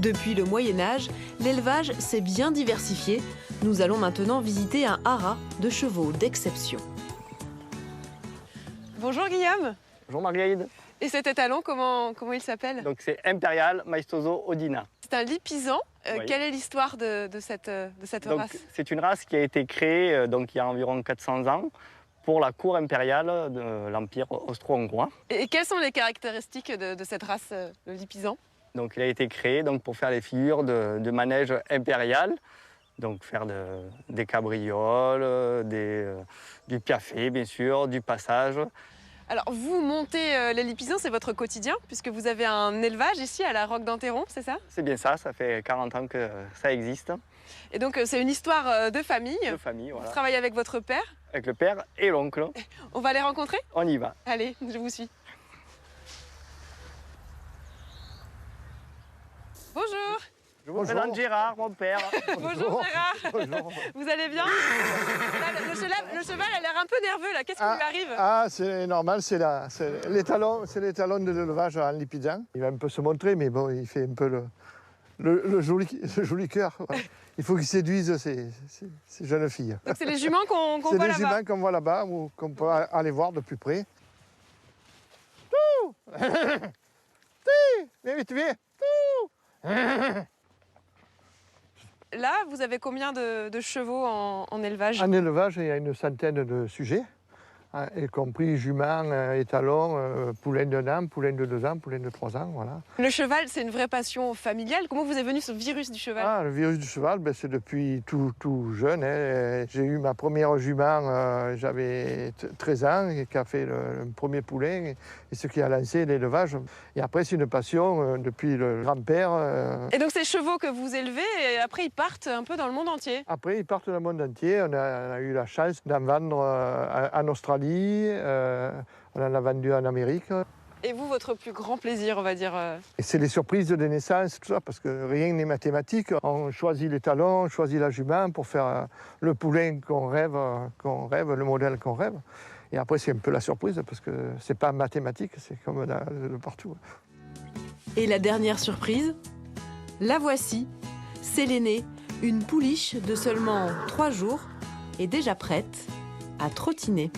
Depuis le Moyen-Âge, l'élevage s'est bien diversifié. Nous allons maintenant visiter un haras de chevaux d'exception. Bonjour Guillaume. Bonjour Marguerite. Et cet étalon, comment il s'appelle? Donc c'est Impérial Maestoso Odina. C'est un lipizzan. Oui. Quelle est l'histoire de cette race? C'est une race qui a été créée il y a environ 400 ans pour la cour impériale de l'Empire austro-hongrois. Et quelles sont les caractéristiques de cette race, le lipizzan? Donc il a été créé pour faire les figures de manège impérial, donc faire des cabrioles, du piaffe bien sûr, du passage. Alors vous montez les lipizzans, c'est votre quotidien, puisque vous avez un élevage ici à la Roque d'Enterron, c'est ça? C'est bien ça, ça fait 40 ans que ça existe. Et donc c'est une histoire de famille. De famille, voilà. Vous travaillez avec votre père. Avec le père et l'oncle. On va les rencontrer? On y va. Allez, je vous suis. Bonjour. Je vous présente Gérard, mon père. Bonjour Gérard. Bonjour. Vous allez bien? Là, le cheval a l'air un peu nerveux là. Qu'est-ce qui lui arrive? C'est normal, c'est l'étalon de l'élevage en lipizzan. Il va un peu se montrer, mais bon, il fait un peu le joli cœur. Voilà. Il faut qu'il séduise ces jeunes filles. Donc c'est les juments qu'on voit là-bas? C'est les juments qu'on voit là-bas ou qu'on peut aller voir de plus près. Tout viens vite, viens. Tout Là, vous avez combien de chevaux en élevage? En élevage, il y a une centaine de sujets, y compris juments, étalons, poulains d'un an, poulains de 2 ans, poulains de 3 ans, voilà. Le cheval, c'est une vraie passion familiale. Comment vous est venu ce virus du cheval? Le virus du cheval, c'est depuis tout jeune. Hein. J'ai eu ma première jument, j'avais 13 ans, et qui a fait le premier poulain, et ce qui a lancé l'élevage. Et après, c'est une passion depuis le grand-père. Et donc ces chevaux que vous élevez, et après ils partent un peu dans le monde entier? Après, ils partent dans le monde entier. On a eu la chance d'en vendre en Australie, on en a vendu en Amérique. Et vous, votre plus grand plaisir, on va dire? Et c'est les surprises de naissance, tout ça, parce que rien n'est mathématique. On choisit l'étalon, on choisit la jument pour faire le poulain qu'on rêve, le modèle qu'on rêve. Et après, c'est un peu la surprise, parce que c'est pas mathématique, c'est comme de partout. Et la dernière surprise, la voici, Sélénée, une pouliche de seulement 3 jours, est déjà prête à trottiner.